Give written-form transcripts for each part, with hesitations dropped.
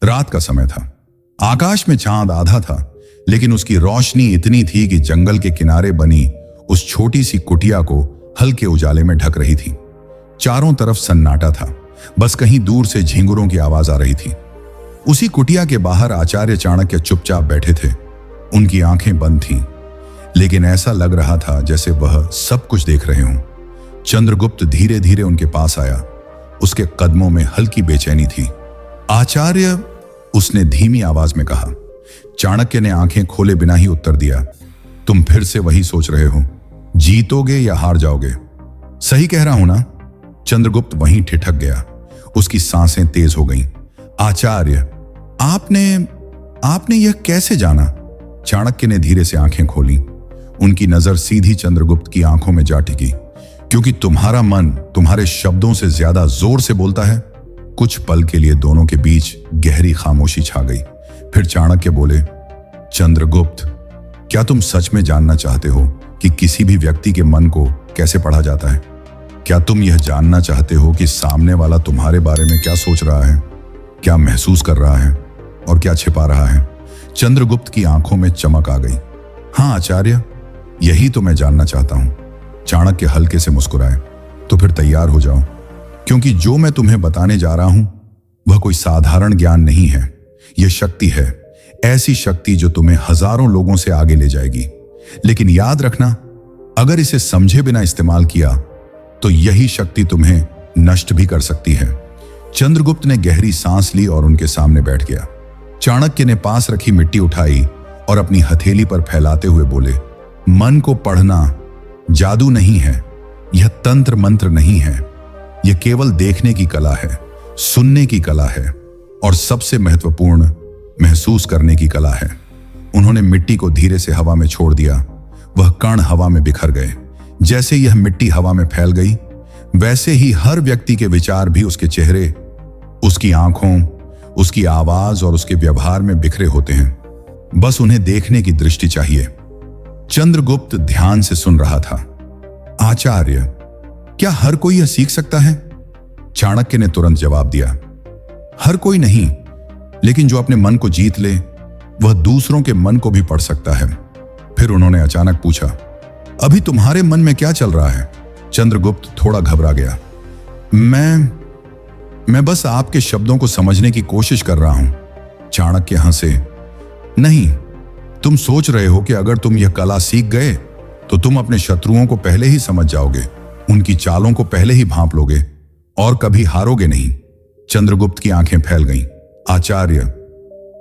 रात का समय था। आकाश में चांद आधा था, लेकिन उसकी रोशनी इतनी थी कि जंगल के किनारे बनी उस छोटी सी कुटिया को हल्के उजाले में ढक रही थी। चारों तरफ सन्नाटा था, बस कहीं दूर से झिंगुरों की आवाज आ रही थी। उसी कुटिया के बाहर आचार्य चाणक्य चुपचाप बैठे थे। उनकी आंखें बंद थीं, लेकिन ऐसा लग रहा था जैसे वह सब कुछ देख रहे हों। चंद्रगुप्त धीरे धीरे उनके पास आया। उसके कदमों में हल्की बेचैनी थी। आचार्य, उसने धीमी आवाज में कहा। चाणक्य ने आंखें खोले बिना ही उत्तर दिया, तुम फिर से वही सोच रहे हो, जीतोगे या हार जाओगे? सही कह रहा हूं ना? चंद्रगुप्त वहीं ठिठक गया। उसकी सांसें तेज हो गईं। आचार्य, आपने यह कैसे जाना? चाणक्य ने धीरे से आंखें खोली। उनकी नजर सीधी चंद्रगुप्त की आंखों में जा टिकी। क्योंकि तुम्हारा मन तुम्हारे शब्दों से ज्यादा जोर से बोलता है। कुछ पल के लिए दोनों के बीच गहरी खामोशी छा गई। फिर चाणक्य बोले, चंद्रगुप्त, क्या तुम सच में जानना चाहते हो कि किसी भी व्यक्ति के मन को कैसे पढ़ा जाता है? क्या तुम यह जानना चाहते हो कि सामने वाला तुम्हारे बारे में क्या सोच रहा है, क्या महसूस कर रहा है और क्या छिपा रहा है? चंद्रगुप्त की आंखों में चमक आ गई। हाँ आचार्य, यही तो मैं जानना चाहता हूं। चाणक्य हल्के से मुस्कुराए। तो फिर तैयार हो जाओ, क्योंकि जो मैं तुम्हें बताने जा रहा हूं वह कोई साधारण ज्ञान नहीं है। यह शक्ति है, ऐसी शक्ति जो तुम्हें हजारों लोगों से आगे ले जाएगी। लेकिन याद रखना, अगर इसे समझे बिना इस्तेमाल किया तो यही शक्ति तुम्हें नष्ट भी कर सकती है। चंद्रगुप्त ने गहरी सांस ली और उनके सामने बैठ गया। चाणक्य ने पास रखी मिट्टी उठाई और अपनी हथेली पर फैलाते हुए बोले, मन को पढ़ना जादू नहीं है, यह तंत्र मंत्र नहीं है। यह केवल देखने की कला है, सुनने की कला है और सबसे महत्वपूर्ण, महसूस करने की कला है। उन्होंने मिट्टी को धीरे से हवा में छोड़ दिया। वह कण हवा में बिखर गए। जैसे यह मिट्टी हवा में फैल गई, वैसे ही हर व्यक्ति के विचार भी उसके चेहरे, उसकी आंखों, उसकी आवाज और उसके व्यवहार में बिखरे होते हैं। बस उन्हें देखने की दृष्टि चाहिए। चंद्रगुप्त ध्यान से सुन रहा था। आचार्य, क्या हर कोई यह सीख सकता है? चाणक्य ने तुरंत जवाब दिया, हर कोई नहीं, लेकिन जो अपने मन को जीत ले वह दूसरों के मन को भी पढ़ सकता है। फिर उन्होंने अचानक पूछा, अभी तुम्हारे मन में क्या चल रहा है? चंद्रगुप्त थोड़ा घबरा गया। मैं बस आपके शब्दों को समझने की कोशिश कर रहा हूं। चाणक्य हंसे। नहीं, तुम सोच रहे हो कि अगर तुम यह कला सीख गए तो तुम अपने शत्रुओं को पहले ही समझ जाओगे, उनकी चालों को पहले ही भांप लोगे और कभी हारोगे नहीं। चंद्रगुप्त की आंखें फैल गईं। आचार्य,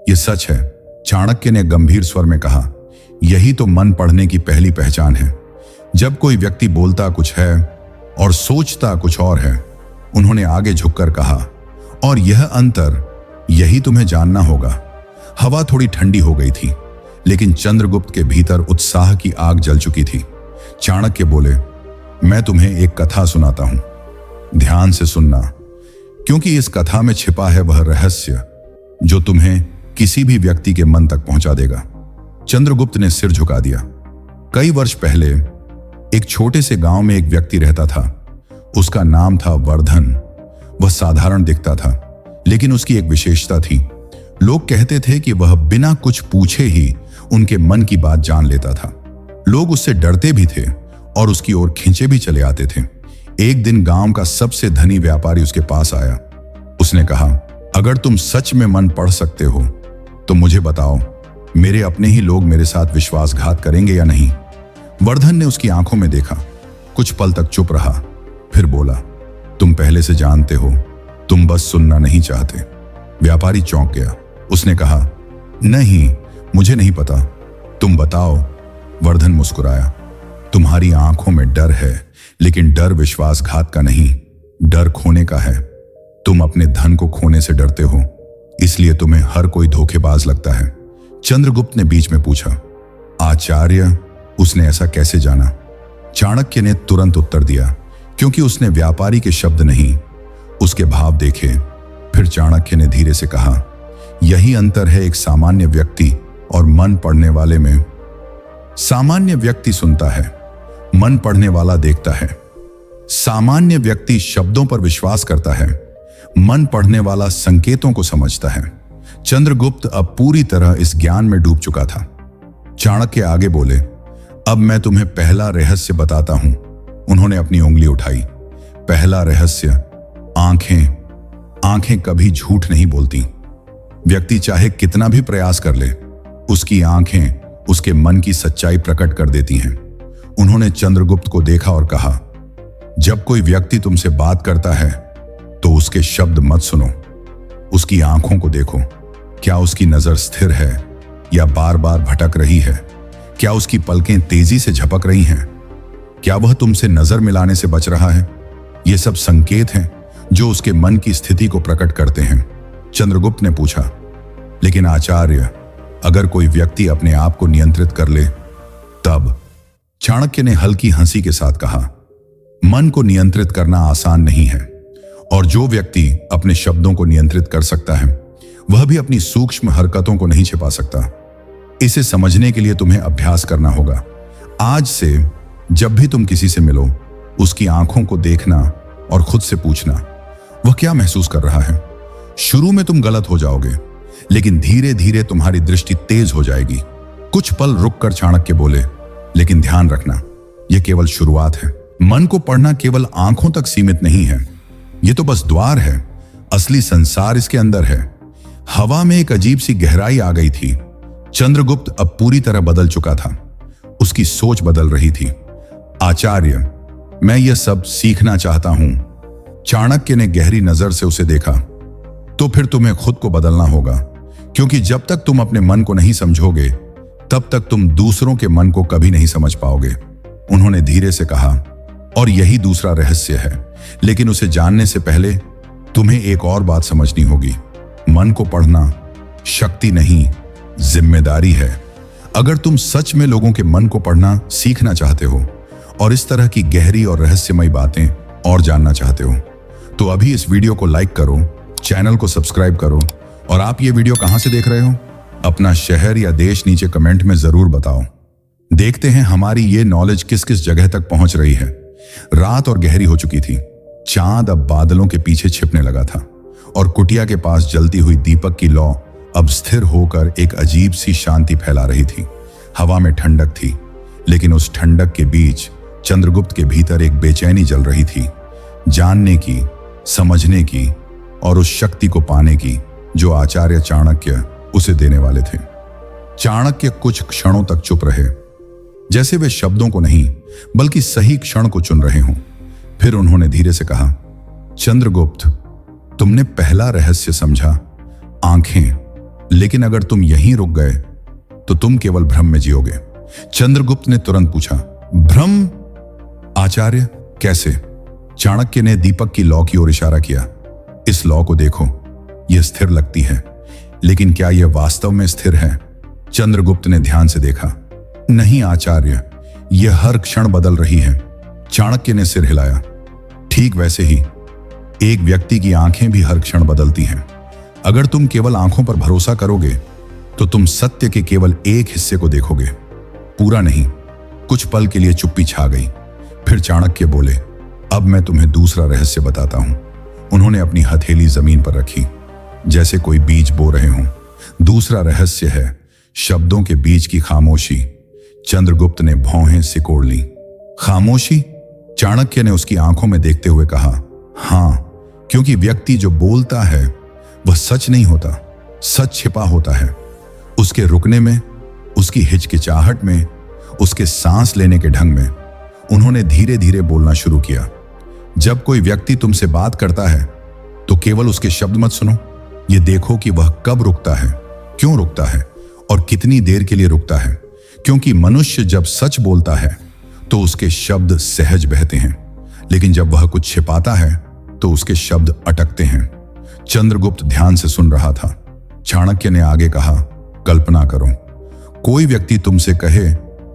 यह सच है, चाणक्य ने गंभीर स्वर में कहा। यही तो मन पढ़ने की पहली पहचान है। जब कोई व्यक्ति बोलता कुछ है और सोचता कुछ और है। उन्होंने आगे झुककर कहा, और यह अंतर, यही तुम्हें जानना होगा। हवा थोड़ी ठंडी हो गई थी, लेकिन चंद्रगुप्त के भीतर उत्साह की आग जल चुकी थी। चाणक्य बोले, मैं तुम्हें एक कथा सुनाता हूं, ध्यान से सुनना, क्योंकि इस कथा में छिपा है वह रहस्य जो तुम्हें किसी भी व्यक्ति के मन तक पहुंचा देगा। चंद्रगुप्त ने सिर झुका दिया। कई वर्ष पहले एक छोटे से गांव में एक व्यक्ति रहता था। उसका नाम था वर्धन। वह साधारण दिखता था, लेकिन उसकी एक विशेषता थी। लोग कहते थे कि वह बिना कुछ पूछे ही उनके मन की बात जान लेता था। लोग उससे डरते भी थे और उसकी ओर खींचे भी चले आते थे। एक दिन गांव का सबसे धनी व्यापारी उसके पास आया। उसने कहा, अगर तुम सच में मन पढ़ सकते हो तो मुझे बताओ, मेरे अपने ही लोग मेरे साथ विश्वासघात करेंगे या नहीं? वर्धन ने उसकी आंखों में देखा, कुछ पल तक चुप रहा, फिर बोला, तुम पहले से जानते हो, तुम बस सुनना नहीं चाहते। व्यापारी चौंक गया। उसने कहा, नहीं, मुझे नहीं पता, तुम बताओ। वर्धन मुस्कुराया, तुम्हारी आंखों में डर है, लेकिन डर विश्वासघात का नहीं, डर खोने का है। तुम अपने धन को खोने से डरते हो, इसलिए तुम्हें हर कोई धोखेबाज लगता है। चंद्रगुप्त ने बीच में पूछा, आचार्य, उसने ऐसा कैसे जाना? चाणक्य ने तुरंत उत्तर दिया, क्योंकि उसने व्यापारी के शब्द नहीं, उसके भाव देखे। फिर चाणक्य ने धीरे से कहा, यही अंतर है एक सामान्य व्यक्ति और मन पढ़ने वाले में। सामान्य व्यक्ति सुनता है, मन पढ़ने वाला देखता है। सामान्य व्यक्ति शब्दों पर विश्वास करता है, मन पढ़ने वाला संकेतों को समझता है। चंद्रगुप्त अब पूरी तरह इस ज्ञान में डूब चुका था। चाणक्य आगे बोले, अब मैं तुम्हें पहला रहस्य बताता हूं। उन्होंने अपनी उंगली उठाई। पहला रहस्य, आंखें। आंखें कभी झूठ नहीं बोलती। व्यक्ति चाहे कितना भी प्रयास कर ले, उसकी आंखें उसके मन की सच्चाई प्रकट कर देती हैं। उन्होंने चंद्रगुप्त को देखा और कहा, जब कोई व्यक्ति तुमसे बात करता है तो उसके शब्द मत सुनो, उसकी आंखों को देखो। क्या उसकी नजर स्थिर है या बार बार भटक रही है? क्या उसकी पलकें तेजी से झपक रही हैं? क्या वह तुमसे नजर मिलाने से बच रहा है? ये सब संकेत हैं जो उसके मन की स्थिति को प्रकट करते हैं। चंद्रगुप्त ने पूछा, लेकिन आचार्य, अगर कोई व्यक्ति अपने आप को नियंत्रित कर ले तब? चाणक्य ने हल्की हंसी के साथ कहा, मन को नियंत्रित करना आसान नहीं है, और जो व्यक्ति अपने शब्दों को नियंत्रित कर सकता है वह भी अपनी सूक्ष्म हरकतों को नहीं छिपा सकता। इसे समझने के लिए तुम्हें अभ्यास करना होगा। आज से जब भी तुम किसी से मिलो, उसकी आंखों को देखना और खुद से पूछना, वह क्या महसूस कर रहा है। शुरू में तुम गलत हो जाओगे, लेकिन धीरे धीरे तुम्हारी दृष्टि तेज हो जाएगी। कुछ पल रुककर चाणक्य बोले, लेकिन ध्यान रखना, यह केवल शुरुआत है। मन को पढ़ना केवल आंखों तक सीमित नहीं है, यह तो बस द्वार है। असली संसार इसके अंदर है। हवा में एक अजीब सी गहराई आ गई थी। चंद्रगुप्त अब पूरी तरह बदल चुका था। उसकी सोच बदल रही थी। आचार्य, मैं यह सब सीखना चाहता हूं। चाणक्य ने गहरी नजर से उसे देखा। तो फिर तुम्हें खुद को बदलना होगा, क्योंकि जब तक तुम अपने मन को नहीं समझोगे तब तक तुम दूसरों के मन को कभी नहीं समझ पाओगे। उन्होंने धीरे से कहा, और यही दूसरा रहस्य है। लेकिन उसे जानने से पहले तुम्हें एक और बात समझनी होगी। मन को पढ़ना शक्ति नहीं, जिम्मेदारी है। अगर तुम सच में लोगों के मन को पढ़ना सीखना चाहते हो और इस तरह की गहरी और रहस्यमयी बातें और जानना चाहते हो, तो अभी इस वीडियो को लाइक करो, चैनल को सब्सक्राइब करो। और आप ये वीडियो कहां से देख रहे हो? अपना शहर या देश नीचे कमेंट में जरूर बताओ। देखते हैं हमारी ये नॉलेज किस किस जगह तक पहुंच रही है। रात और गहरी हो चुकी थी। चांद अब बादलों के पीछे छिपने लगा था और कुटिया के पास जलती हुई दीपक की लौ अब स्थिर होकर एक अजीब सी शांति फैला रही थी। हवा में ठंडक थी, लेकिन उस ठंडक के बीच चंद्रगुप्त के भीतर एक बेचैनी जल रही थी, जानने की, समझने की और उस शक्ति को पाने की जो आचार्य चाणक्य उसे देने वाले थे। चाणक्य कुछ क्षणों तक चुप रहे, जैसे वे शब्दों को नहीं बल्कि सही क्षण को चुन रहे हों। फिर उन्होंने धीरे से कहा, चंद्रगुप्त, तुमने पहला रहस्य समझा, आंखें। लेकिन अगर तुम यहीं रुक गए तो तुम केवल भ्रम में जियोगे। चंद्रगुप्त ने तुरंत पूछा, भ्रम? आचार्य, कैसे? चाणक्य ने दीपक की लौ की ओर इशारा किया। इस लौ को देखो, यह स्थिर लगती है, लेकिन क्या यह वास्तव में स्थिर है? चंद्रगुप्त ने ध्यान से देखा। नहीं आचार्य, यह हर क्षण बदल रही है। चाणक्य ने सिर हिलाया। ठीक वैसे ही एक व्यक्ति की आंखें भी हर क्षण बदलती हैं। अगर तुम केवल आंखों पर भरोसा करोगे तो तुम सत्य के केवल एक हिस्से को देखोगे, पूरा नहीं। कुछ पल के लिए चुप्पी छा गई। फिर चाणक्य बोले, अब मैं तुम्हें दूसरा रहस्य बताता हूं। उन्होंने अपनी हथेली जमीन पर रखी, जैसे कोई बीज बो रहे हों। दूसरा रहस्य है शब्दों के बीच की खामोशी। चंद्रगुप्त ने भौहें सिकोड़ ली। खामोशी? चाणक्य ने उसकी आंखों में देखते हुए कहा, हां, क्योंकि व्यक्ति जो बोलता है वह सच नहीं होता, सच छिपा होता है। उसके रुकने में, उसकी हिचकिचाहट में, उसके सांस लेने के ढंग में। उन्होंने धीरे धीरे बोलना शुरू किया। जब कोई व्यक्ति तुमसे बात करता है तो केवल उसके शब्द मत सुनो, ये देखो कि वह कब रुकता है, क्यों रुकता है और कितनी देर के लिए रुकता है। क्योंकि मनुष्य जब सच बोलता है तो उसके शब्द सहज बहते हैं, लेकिन जब वह कुछ छिपाता है तो उसके शब्द अटकते हैं। चंद्रगुप्त ध्यान से सुन रहा था। चाणक्य ने आगे कहा, कल्पना करो, कोई व्यक्ति तुमसे कहे,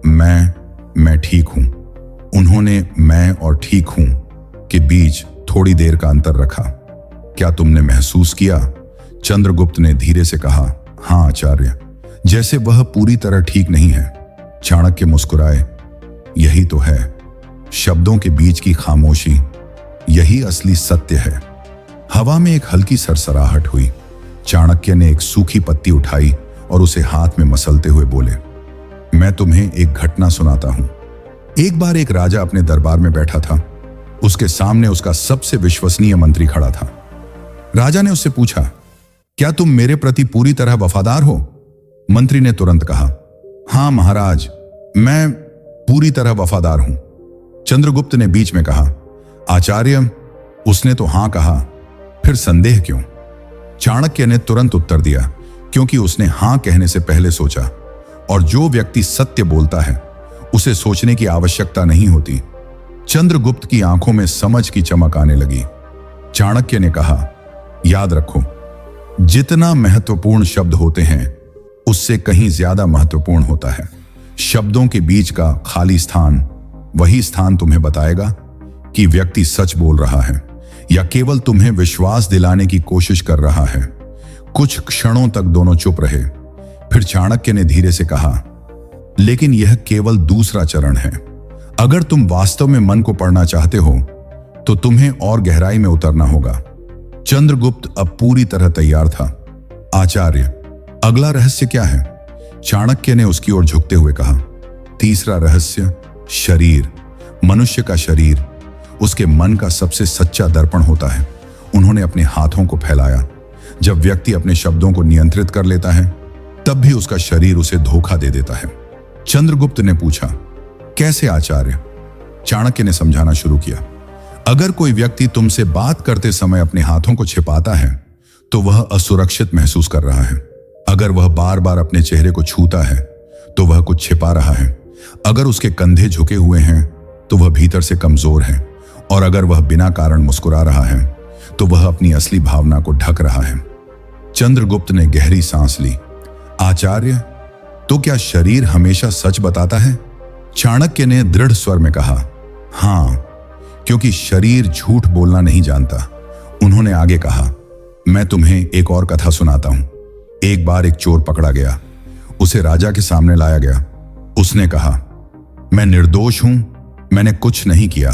मैं ठीक हूं। उन्होंने मैं और ठीक हूं के बीच थोड़ी देर का अंतर रखा। क्या तुमने महसूस किया? चंद्रगुप्त ने धीरे से कहा, हां आचार्य, जैसे वह पूरी तरह ठीक नहीं है। चाणक्य मुस्कुराए। यही तो है, शब्दों के बीच की खामोशी, यही असली सत्य है। हवा में एक हल्की सरसराहट हुई। चाणक्य ने एक सूखी पत्ती उठाई और उसे हाथ में मसलते हुए बोले, मैं तुम्हें एक घटना सुनाता हूं। एक बार एक राजा अपने दरबार में बैठा था। उसके सामने उसका सबसे विश्वसनीय मंत्री खड़ा था। राजा ने उससे पूछा, क्या तुम मेरे प्रति पूरी तरह वफादार हो? मंत्री ने तुरंत कहा, हां महाराज, मैं पूरी तरह वफादार हूं। चंद्रगुप्त ने बीच में कहा, आचार्य, उसने तो हां कहा, फिर संदेह क्यों? चाणक्य ने तुरंत उत्तर दिया, क्योंकि उसने हां कहने से पहले सोचा, और जो व्यक्ति सत्य बोलता है उसे सोचने की आवश्यकता नहीं होती। चंद्रगुप्त की आंखों में समझ की चमक आने लगी। चाणक्य ने कहा, याद रखो, जितना महत्वपूर्ण शब्द होते हैं उससे कहीं ज्यादा महत्वपूर्ण होता है शब्दों के बीच का खाली स्थान। वही स्थान तुम्हें बताएगा कि व्यक्ति सच बोल रहा है या केवल तुम्हें विश्वास दिलाने की कोशिश कर रहा है। कुछ क्षणों तक दोनों चुप रहे। फिर चाणक्य ने धीरे से कहा, लेकिन यह केवल दूसरा चरण है। अगर तुम वास्तव में मन को पढ़ना चाहते हो तो तुम्हें और गहराई में उतरना होगा। चंद्रगुप्त अब पूरी तरह तैयार था। आचार्य, अगला रहस्य क्या है? चाणक्य ने उसकी ओर झुकते हुए कहा, तीसरा रहस्य, शरीर। मनुष्य का शरीर उसके मन का सबसे सच्चा दर्पण होता है। उन्होंने अपने हाथों को फैलाया। जब व्यक्ति अपने शब्दों को नियंत्रित कर लेता है तब भी उसका शरीर उसे धोखा दे देता है। चंद्रगुप्त ने पूछा, कैसे आचार्य? चाणक्य ने समझाना शुरू किया, अगर कोई व्यक्ति तुमसे बात करते समय अपने हाथों को छिपाता है तो वह असुरक्षित महसूस कर रहा है। अगर वह बार बार अपने चेहरे को छूता है तो वह कुछ छिपा रहा है। अगर उसके कंधे झुके हुए हैं तो वह भीतर से कमजोर है। और अगर वह बिना कारण मुस्कुरा रहा है तो वह अपनी असली भावना को ढक रहा है। चंद्रगुप्त ने गहरी सांस ली। आचार्य, तो क्या शरीर हमेशा सच बताता है? चाणक्य ने दृढ़ स्वर में कहा, हां, क्योंकि शरीर झूठ बोलना नहीं जानता। उन्होंने आगे कहा, मैं तुम्हें एक और कथा सुनाता हूं। एक बार एक चोर पकड़ा गया। उसे राजा के सामने लाया गया। उसने कहा, मैं निर्दोष हूं, मैंने कुछ नहीं किया।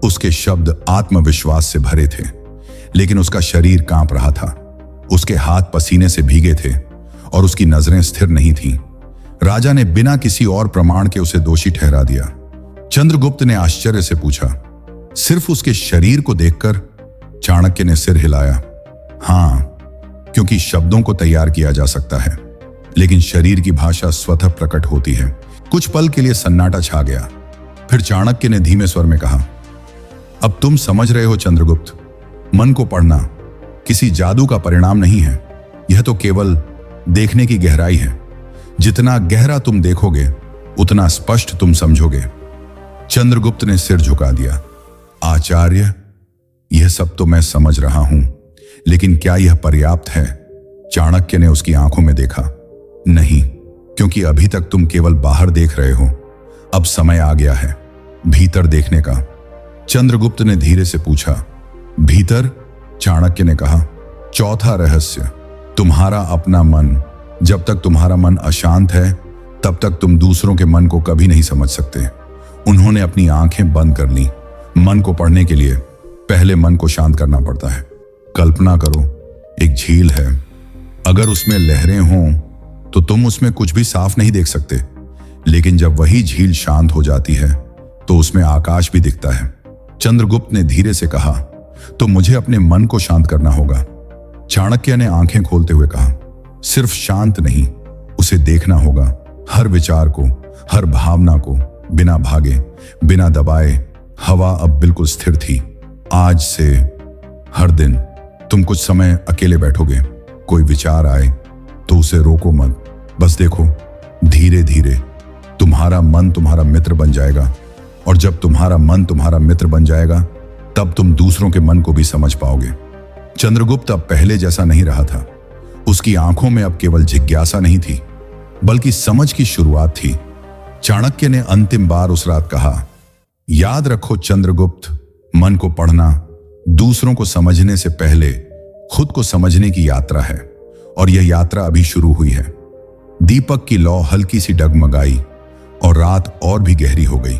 उसके शब्द आत्मविश्वास से भरे थे, लेकिन उसका शरीर कांप रहा था। उसके हाथ पसीने से भीगे थे और उसकी नजरें स्थिर नहीं थीं। राजा ने बिना किसी और प्रमाण के उसे दोषी ठहरा दिया। चंद्रगुप्त ने आश्चर्य से पूछा, सिर्फ उसके शरीर को देखकर? चाणक्य ने सिर हिलाया। हां, क्योंकि शब्दों को तैयार किया जा सकता है, लेकिन शरीर की भाषा स्वतः प्रकट होती है। कुछ पल के लिए सन्नाटा छा गया। फिर चाणक्य ने धीमे स्वर में कहा, अब तुम समझ रहे हो चंद्रगुप्त, मन को पढ़ना किसी जादू का परिणाम नहीं है। यह तो केवल देखने की गहराई है। जितना गहरा तुम देखोगे उतना स्पष्ट तुम समझोगे। चंद्रगुप्त ने सिर झुका दिया। आचार्य, यह सब तो मैं समझ रहा हूं, लेकिन क्या यह पर्याप्त है? चाणक्य ने उसकी आंखों में देखा। नहीं, क्योंकि अभी तक तुम केवल बाहर देख रहे हो। अब समय आ गया है भीतर देखने का। चंद्रगुप्त ने धीरे से पूछा, भीतर? चाणक्य ने कहा, चौथा रहस्य, तुम्हारा अपना मन। जब तक तुम्हारा मन अशांत है तब तक तुम दूसरों के मन को कभी नहीं समझ सकते। उन्होंने अपनी आंखें बंद कर ली। मन को पढ़ने के लिए पहले मन को शांत करना पड़ता है। कल्पना करो, एक झील है। अगर उसमें लहरें हों तो तुम उसमें कुछ भी साफ नहीं देख सकते, लेकिन जब वही झील शांत हो जाती है तो उसमें आकाश भी दिखता है। चंद्रगुप्त ने धीरे से कहा, तो मुझे अपने मन को शांत करना होगा। चाणक्य ने आंखें खोलते हुए कहा, सिर्फ शांत नहीं, उसे देखना होगा। हर विचार को, हर भावना को, बिना भागे, बिना दबाए। हवा अब बिल्कुल स्थिर थी। आज से हर दिन तुम कुछ समय अकेले बैठोगे। कोई विचार आए तो उसे रोको मत, बस देखो। धीरे धीरे तुम्हारा मन तुम्हारा मित्र बन जाएगा, और जब तुम्हारा मन तुम्हारा मित्र बन जाएगा तब तुम दूसरों के मन को भी समझ पाओगे। चंद्रगुप्त अब पहले जैसा नहीं रहा था। उसकी आंखों में अब केवल जिज्ञासा नहीं थी, बल्कि समझ की शुरुआत थी। चाणक्य ने अंतिम बार उस रात कहा, याद रखो चंद्रगुप्त, मन को पढ़ना दूसरों को समझने से पहले खुद को समझने की यात्रा है, और यह यात्रा अभी शुरू हुई है। दीपक की लौ हल्की सी डगमगाई और रात और भी गहरी हो गई।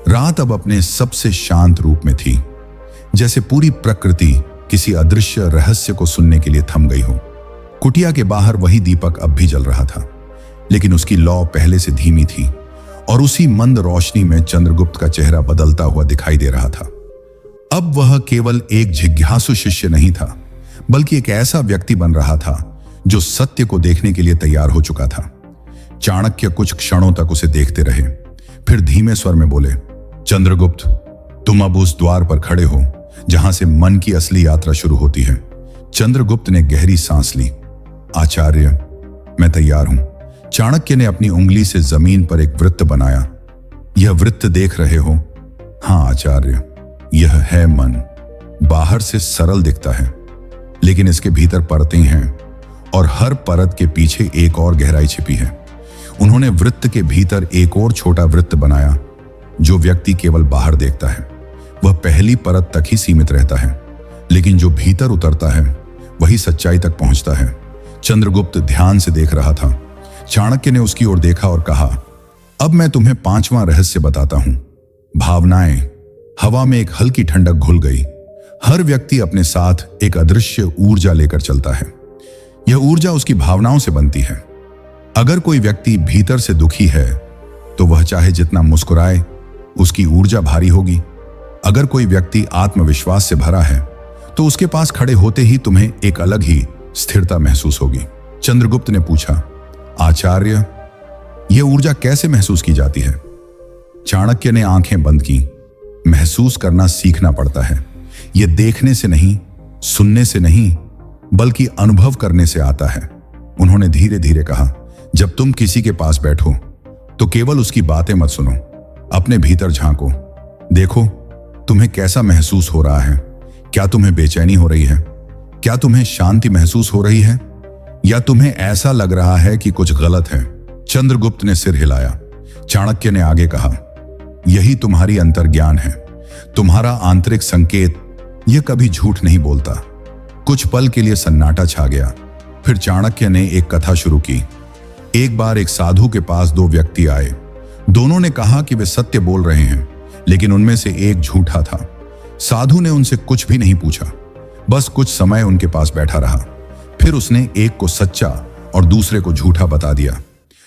रात अब अपने सबसे शांत रूप में थी, जैसे पूरी प्रकृति किसी अदृश्य रहस्य को सुनने के लिए थम गई हो। कुटिया के बाहर वही दीपक अब भी जल रहा था, लेकिन उसकी लौ पहले से धीमी थी और उसी मंद रोशनी में चंद्रगुप्त का चेहरा बदलता हुआ दिखाई दे रहा था। अब वह केवल एक जिज्ञासु शिष्य नहीं था, बल्कि एक ऐसा व्यक्ति बन रहा था जो सत्य को देखने के लिए तैयार हो चुका था। चाणक्य कुछ क्षणों तक उसे देखते रहे, फिर धीमे स्वर में बोले, चंद्रगुप्त, तुम अब उस द्वार पर खड़े हो जहां से मन की असली यात्रा शुरू होती है। चंद्रगुप्त ने गहरी सांस ली। आचार्य, मैं तैयार हूं। चाणक्य ने अपनी उंगली से जमीन पर एक वृत्त बनाया। यह वृत्त देख रहे हो? हां आचार्य, यह है मन। बाहर से सरल दिखता है, लेकिन इसके भीतर परतें हैं और हर परत के पीछे एक और गहराई छिपी है। उन्होंने वृत्त के भीतर एक और छोटा वृत्त बनाया। जो व्यक्ति केवल बाहर देखता है वह पहली परत तक ही सीमित रहता है, लेकिन जो भीतर उतरता है वही सच्चाई तक पहुंचता है। चंद्रगुप्त ध्यान से देख रहा था। चाणक्य ने उसकी ओर देखा और कहा, अब मैं तुम्हें 5वां रहस्य बताता हूं। भावनाएं। हवा में एक हल्की ठंडक घुल गई। हर व्यक्ति अपने साथ एक अदृश्य ऊर्जा लेकर चलता है। यह ऊर्जा उसकी भावनाओं से बनती है। अगर कोई व्यक्ति भीतर से दुखी है तो वह चाहे जितना मुस्कुराए, उसकी ऊर्जा भारी होगी। अगर कोई व्यक्ति आत्मविश्वास से भरा है तो उसके पास खड़े होते ही तुम्हें एक अलग ही स्थिरता महसूस होगी। चंद्रगुप्त ने पूछा, आचार्य, यह ऊर्जा कैसे महसूस की जाती है? चाणक्य ने आंखें बंद की। महसूस करना सीखना पड़ता है। यह देखने से नहीं, सुनने से नहीं, बल्कि अनुभव करने से आता है। उन्होंने धीरे धीरे कहा, जब तुम किसी के पास बैठो तो केवल उसकी बातें मत सुनो, अपने भीतर झांको। देखो तुम्हें कैसा महसूस हो रहा है। क्या तुम्हें बेचैनी हो रही है? क्या तुम्हें शांति महसूस हो रही है? या तुम्हें ऐसा लग रहा है कि कुछ गलत है? चंद्रगुप्त ने सिर हिलाया। चाणक्य ने आगे कहा, यही तुम्हारी अंतर्ज्ञान है, तुम्हारा आंतरिक संकेत। यह कभी झूठ नहीं बोलता। कुछ पल के लिए सन्नाटा छा गया। फिर चाणक्य ने एक कथा शुरू की। एक बार एक साधु के पास 2 व्यक्ति आए। दोनों ने कहा कि वे सत्य बोल रहे हैं, लेकिन उनमें से एक झूठा था। साधु ने उनसे कुछ भी नहीं पूछा, बस कुछ समय उनके पास बैठा रहा। फिर उसने एक को सच्चा और दूसरे को झूठा बता दिया।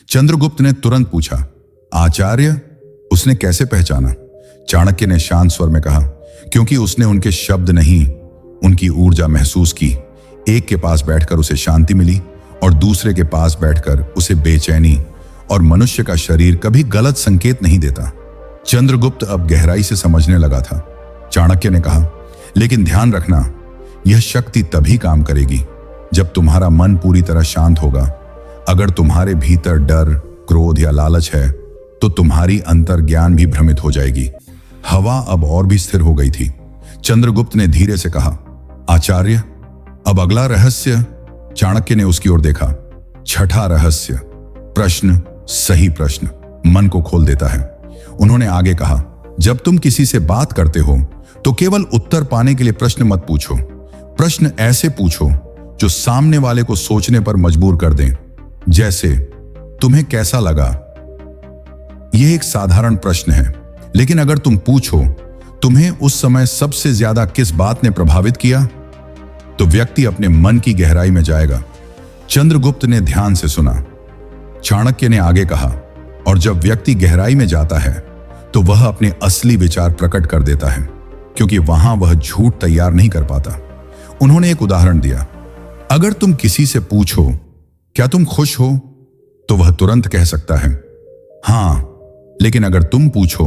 चंद्रगुप्त ने तुरंत पूछा, आचार्य, उसने कैसे पहचाना? चाणक्य ने शांत स्वर में कहा, क्योंकि उसने उनके शब्द नहीं, उनकी ऊर्जा महसूस की। एक के पास बैठकर उसे शांति मिली और दूसरे के पास बैठकर उसे बेचैनी। और मनुष्य का शरीर कभी गलत संकेत नहीं देता। चंद्रगुप्त अब गहराई से समझने लगा था। चाणक्य ने कहा, लेकिन ध्यान रखना, यह शक्ति तभी काम करेगी जब तुम्हारा मन पूरी तरह शांत होगा। अगर तुम्हारे भीतर डर, क्रोध या लालच है तो तुम्हारी अंतर्ज्ञान भी भ्रमित हो जाएगी। हवा अब और भी स्थिर हो गई थी। चंद्रगुप्त ने धीरे से कहा, आचार्य, अब अगला रहस्य। चाणक्य ने उसकी ओर देखा। 6ठा रहस्य। प्रश्न, सही प्रश्न मन को खोल देता है। उन्होंने आगे कहा, जब तुम किसी से बात करते हो तो केवल उत्तर पाने के लिए प्रश्न मत पूछो। प्रश्न ऐसे पूछो जो सामने वाले को सोचने पर मजबूर कर दें। जैसे, तुम्हें कैसा लगा? यह एक साधारण प्रश्न है, लेकिन अगर तुम पूछो, तुम्हें उस समय सबसे ज्यादा किस बात ने प्रभावित किया, तो व्यक्ति अपने मन की गहराई में जाएगा। चंद्रगुप्त ने ध्यान से सुना। चाणक्य ने आगे कहा, और जब व्यक्ति गहराई में जाता है तो वह अपने असली विचार प्रकट कर देता है, क्योंकि वहां वह झूठ तैयार नहीं कर पाता। उन्होंने एक उदाहरण दिया, अगर तुम किसी से पूछो, क्या तुम खुश हो, तो वह तुरंत कह सकता है, हां। लेकिन अगर तुम पूछो,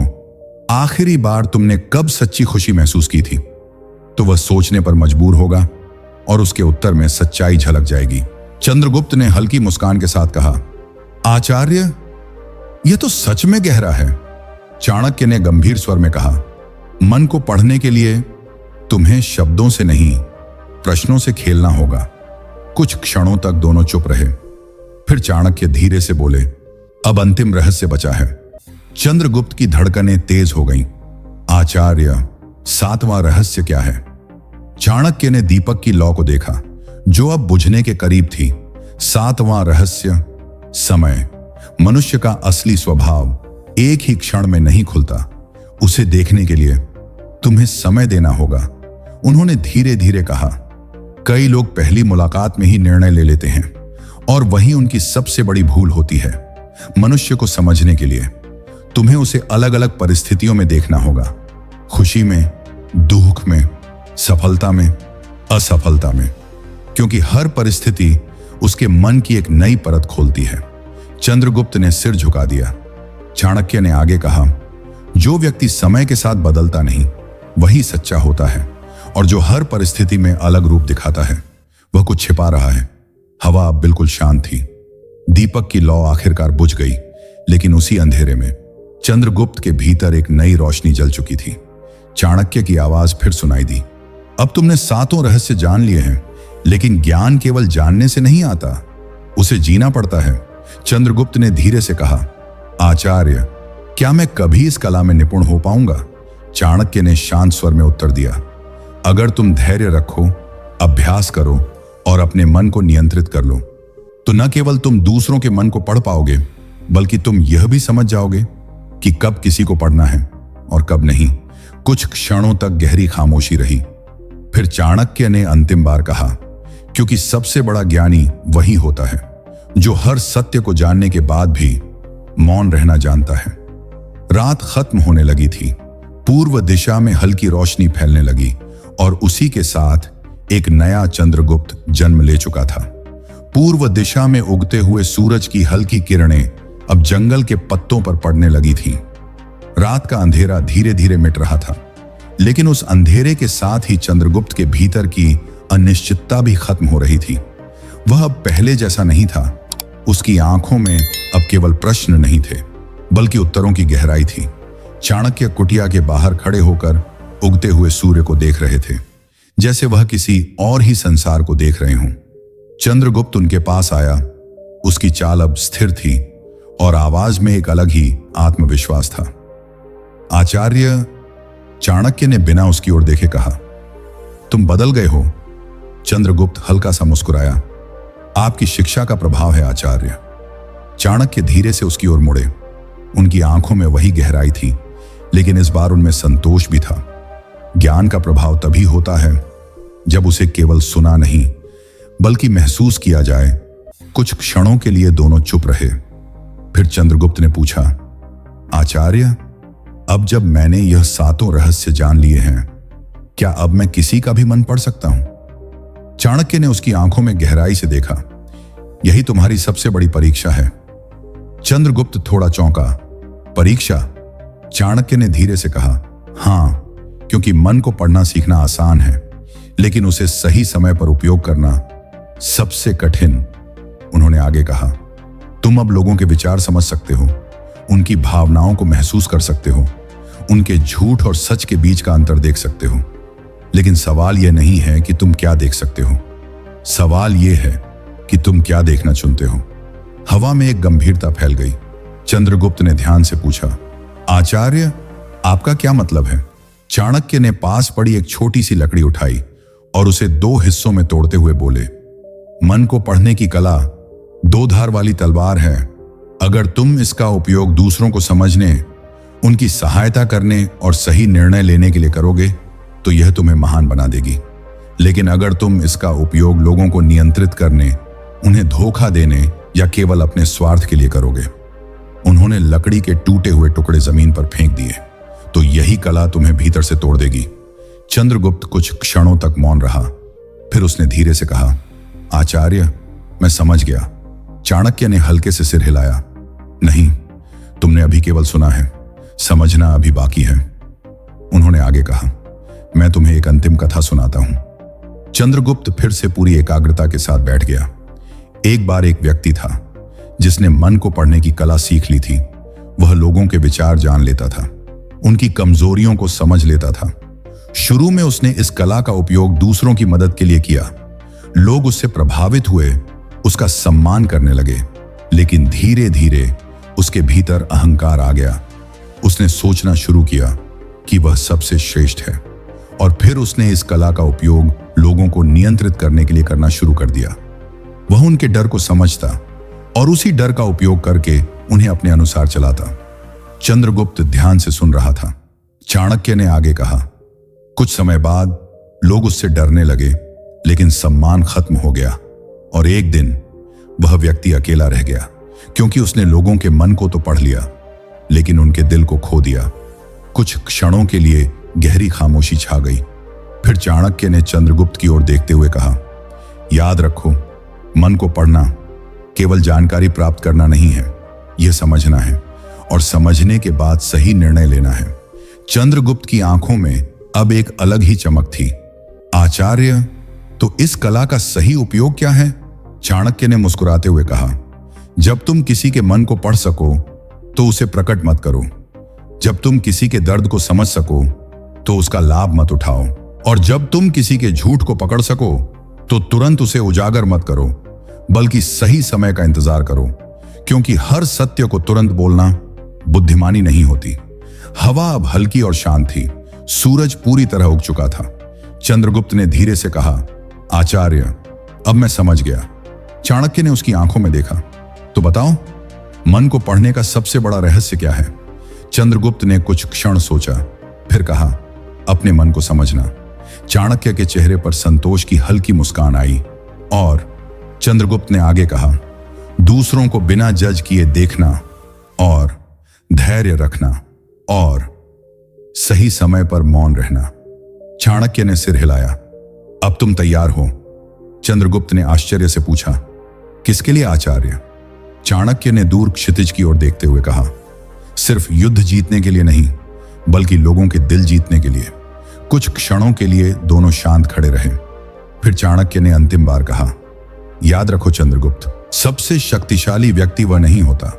आखिरी बार तुमने कब सच्ची खुशी महसूस की थी, तो वह सोचने पर मजबूर होगा और उसके उत्तर में सच्चाई झलक जाएगी। चंद्रगुप्त ने हल्की मुस्कान के साथ कहा, आचार्य, यह तो सच में गहरा है। चाणक्य ने गंभीर स्वर में कहा, मन को पढ़ने के लिए तुम्हें शब्दों से नहीं, प्रश्नों से खेलना होगा। कुछ क्षणों तक दोनों चुप रहे। फिर चाणक्य धीरे से बोले, अब अंतिम रहस्य बचा है। चंद्रगुप्त की धड़कनें तेज हो गईं। आचार्य, 7वां रहस्य क्या है? चाणक्य ने दीपक की लौ को देखा, जो अब बुझने के करीब थी। 7वां रहस्य, समय। मनुष्य का असली स्वभाव एक ही क्षण में नहीं खुलता। उसे देखने के लिए तुम्हें समय देना होगा। उन्होंने धीरे धीरे कहा, कई लोग पहली मुलाकात में ही निर्णय ले लेते हैं और वही उनकी सबसे बड़ी भूल होती है। मनुष्य को समझने के लिए तुम्हें उसे अलग अलग परिस्थितियों में देखना होगा, खुशी में, दुख में, सफलता में, असफलता में, क्योंकि हर परिस्थिति उसके मन की एक नई परत खोलती है। चंद्रगुप्त ने सिर झुका दिया। चाणक्य ने आगे कहा, जो व्यक्ति समय के साथ बदलता नहीं वही सच्चा होता है, और जो हर परिस्थिति में अलग रूप दिखाता है वह कुछ छिपा रहा है। हवा अब बिल्कुल शांत थी। दीपक की लौ आखिरकार बुझ गई, लेकिन उसी अंधेरे में चंद्रगुप्त के भीतर एक नई रोशनी जल चुकी थी। चाणक्य की आवाज फिर सुनाई दी, अब तुमने सातों रहस्य जान लिए हैं, लेकिन ज्ञान केवल जानने से नहीं आता, उसे जीना पड़ता है। चंद्रगुप्त ने धीरे से कहा, आचार्य, क्या मैं कभी इस कला में निपुण हो पाऊंगा? चाणक्य ने शांत स्वर में उत्तर दिया, अगर तुम धैर्य रखो, अभ्यास करो और अपने मन को नियंत्रित कर लो, तो न केवल तुम दूसरों के मन को पढ़ पाओगे, बल्कि तुम यह भी समझ जाओगे कि कब किसी को पढ़ना है और कब नहीं। कुछ क्षणों तक गहरी खामोशी रही। फिर चाणक्य ने अंतिम बार कहा, क्योंकि सबसे बड़ा ज्ञानी वही होता है जो हर सत्य को जानने के बाद भी मौन रहना जानता है। रात खत्म होने लगी थी। पूर्व दिशा में हल्की रोशनी फैलने लगी और उसी के साथ एक नया चंद्रगुप्त जन्म ले चुका था। पूर्व दिशा में उगते हुए सूरज की हल्की किरणें अब जंगल के पत्तों पर पड़ने लगी थीं। रात का अंधेरा धीरे धीरे मिट रहा था, लेकिन उस अंधेरे के साथ ही चंद्रगुप्त के भीतर की अनिश्चितता भी खत्म हो रही थी। वह अब पहले जैसा नहीं था। उसकी आंखों में अब केवल प्रश्न नहीं थे, बल्कि उत्तरों की गहराई थी। चाणक्य कुटिया के बाहर खड़े होकर उगते हुए सूर्य को देख रहे थे, जैसे वह किसी और ही संसार को देख रहे हों। चंद्रगुप्त उनके पास आया। उसकी चाल अब स्थिर थी और आवाज में एक अलग ही आत्मविश्वास था। आचार्य, चाणक्य ने बिना उसकी ओर देखे कहा, तुम बदल गए हो। चंद्रगुप्त हल्का सा मुस्कुराया। आपकी शिक्षा का प्रभाव है आचार्य। चाणक्य धीरे से उसकी ओर मुड़े। उनकी आंखों में वही गहराई थी, लेकिन इस बार उनमें संतोष भी था। ज्ञान का प्रभाव तभी होता है जब उसे केवल सुना नहीं बल्कि महसूस किया जाए। कुछ क्षणों के लिए दोनों चुप रहे। फिर चंद्रगुप्त ने पूछा, आचार्य, अब जब मैंने यह सातों रहस्य जान लिए हैं, क्या अब मैं किसी का भी मन पढ़ सकता हूं? चाणक्य ने उसकी आंखों में गहराई से देखा। यही तुम्हारी सबसे बड़ी परीक्षा है। चंद्रगुप्त थोड़ा चौंका। परीक्षा? चाणक्य ने धीरे से कहा, हां, क्योंकि मन को पढ़ना सीखना आसान है, लेकिन उसे सही समय पर उपयोग करना सबसे कठिन। उन्होंने आगे कहा, तुम अब लोगों के विचार समझ सकते हो, उनकी भावनाओं को महसूस कर सकते हो, उनके झूठ और सच के बीच का अंतर देख सकते हो। लेकिन सवाल यह नहीं है कि तुम क्या देख सकते हो, सवाल यह है कि तुम क्या देखना चुनते हो। हवा में एक गंभीरता फैल गई। चंद्रगुप्त ने ध्यान से पूछा, आचार्य, आपका क्या मतलब है? चाणक्य ने पास पड़ी एक छोटी सी लकड़ी उठाई और उसे दो हिस्सों में तोड़ते हुए बोले, मन को पढ़ने की कला दो धार वाली तलवार है। अगर तुम इसका उपयोग दूसरों को समझने, उनकी सहायता करने और सही निर्णय लेने के लिए करोगे तो यह तुम्हें महान बना देगी। लेकिन अगर तुम इसका उपयोग लोगों को नियंत्रित करने, उन्हें धोखा देने या केवल अपने स्वार्थ के लिए करोगे। उन्होंने लकड़ी के टूटे हुए टुकड़े जमीन पर फेंक दिए, तो यही कला तुम्हें भीतर से तोड़ देगी। चंद्रगुप्त कुछ क्षणों तक मौन रहा। फिर उसने धीरे से कहा, आचार्य, मैं समझ गया। चाणक्य ने हल्के से सिर हिलाया। नहीं, तुमने अभी केवल सुना है, समझना अभी बाकी है। उन्होंने आगे कहा, मैं तुम्हें एक अंतिम कथा सुनाता हूं। चंद्रगुप्त फिर से पूरी एकाग्रता के साथ बैठ गया। एक बार एक व्यक्ति था जिसने मन को पढ़ने की कला सीख ली थी। वह लोगों के विचार जान लेता था, उनकी कमजोरियों को समझ लेता था। शुरू में उसने इस कला का उपयोग दूसरों की मदद के लिए किया। लोग उससे प्रभावित हुए, उसका सम्मान करने लगे। लेकिन धीरे धीरे उसके भीतर अहंकार आ गया। उसने सोचना शुरू किया कि वह सबसे श्रेष्ठ है, और फिर उसने इस कला का उपयोग लोगों को नियंत्रित करने के लिए करना शुरू कर दिया। वह उनके डर को समझता और उसी डर का उपयोग करके उन्हें अपने अनुसार चलाता। चंद्रगुप्त ध्यान से सुन रहा था। चाणक्य ने आगे कहा, कुछ समय बाद लोग उससे डरने लगे, लेकिन सम्मान खत्म हो गया और एक दिन वह व्यक्ति अकेला रह गया, क्योंकि उसने लोगों के मन को तो पढ़ लिया लेकिन उनके दिल को खो दिया। कुछ क्षणों के लिए गहरी खामोशी छा गई। फिर चाणक्य ने चंद्रगुप्त की ओर देखते हुए कहा, याद रखो, मन को पढ़ना केवल जानकारी प्राप्त करना नहीं है, यह समझना है और समझने के बाद सही निर्णय लेना है। चंद्रगुप्त की आंखों में अब एक अलग ही चमक थी। आचार्य, तो इस कला का सही उपयोग क्या है? चाणक्य ने मुस्कुराते हुए कहा, जब तुम किसी के मन को पढ़ सको तो उसे प्रकट मत करो। जब तुम किसी के दर्द को समझ सको तो उसका लाभ मत उठाओ, और जब तुम किसी के झूठ को पकड़ सको तो तुरंत उसे उजागर मत करो, बल्कि सही समय का इंतजार करो, क्योंकि हर सत्य को तुरंत बोलना बुद्धिमानी नहीं होती। हवा अब हल्की और शांत थी। सूरज पूरी तरह उग चुका था। चंद्रगुप्त ने धीरे से कहा, आचार्य, अब मैं समझ गया। चाणक्य ने उसकी आंखों में देखा, तो बताओ, मन को पढ़ने का सबसे बड़ा रहस्य क्या है? चंद्रगुप्त ने कुछ क्षण सोचा, फिर कहा, अपने मन को समझना। चाणक्य के चेहरे पर संतोष की हल्की मुस्कान आई और चंद्रगुप्त ने आगे कहा, दूसरों को बिना जज किए देखना और धैर्य रखना और सही समय पर मौन रहना। चाणक्य ने सिर हिलाया। अब तुम तैयार हो? चंद्रगुप्त ने आश्चर्य से पूछा। किसके लिए आचार्य? चाणक्य ने दूर क्षितिज की ओर देखते हुए कहा, सिर्फ युद्ध जीतने के लिए नहीं, बल्कि लोगों के दिल जीतने के लिए। कुछ क्षणों के लिए दोनों शांत खड़े रहे। फिर चाणक्य ने अंतिम बार कहा, याद रखो चंद्रगुप्त, सबसे शक्तिशाली व्यक्ति वह नहीं होता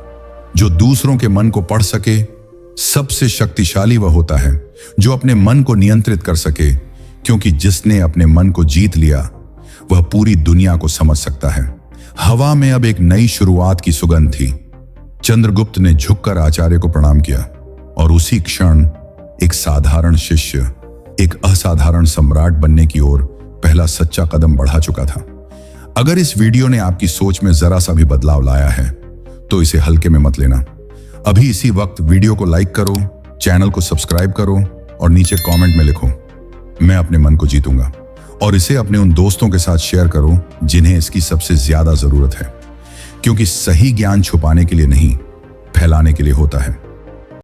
जो दूसरों के मन को पढ़ सके। सबसे शक्तिशाली वह होता है जो अपने मन को नियंत्रित कर सके, क्योंकि जिसने अपने मन को जीत लिया वह पूरी दुनिया को समझ सकता है। हवा में अब एक नई शुरुआत की सुगंध थी। चंद्रगुप्त ने झुककर आचार्य को प्रणाम किया और उसी क्षण एक साधारण शिष्य एक असाधारण सम्राट बनने की ओर पहला सच्चा कदम बढ़ा चुका था। अगर इस वीडियो ने आपकी सोच में जरा सा भी बदलाव लाया है तो इसे हल्के में मत लेना। अभी इसी वक्त वीडियो को लाइक करो, चैनल को सब्सक्राइब करो और नीचे कमेंट में लिखो, मैं अपने मन को जीतूंगा, और इसे अपने उन दोस्तों के साथ शेयर करो जिन्हें इसकी सबसे ज्यादा जरूरत है, क्योंकि सही ज्ञान छुपाने के लिए नहीं, फैलाने के लिए होता है।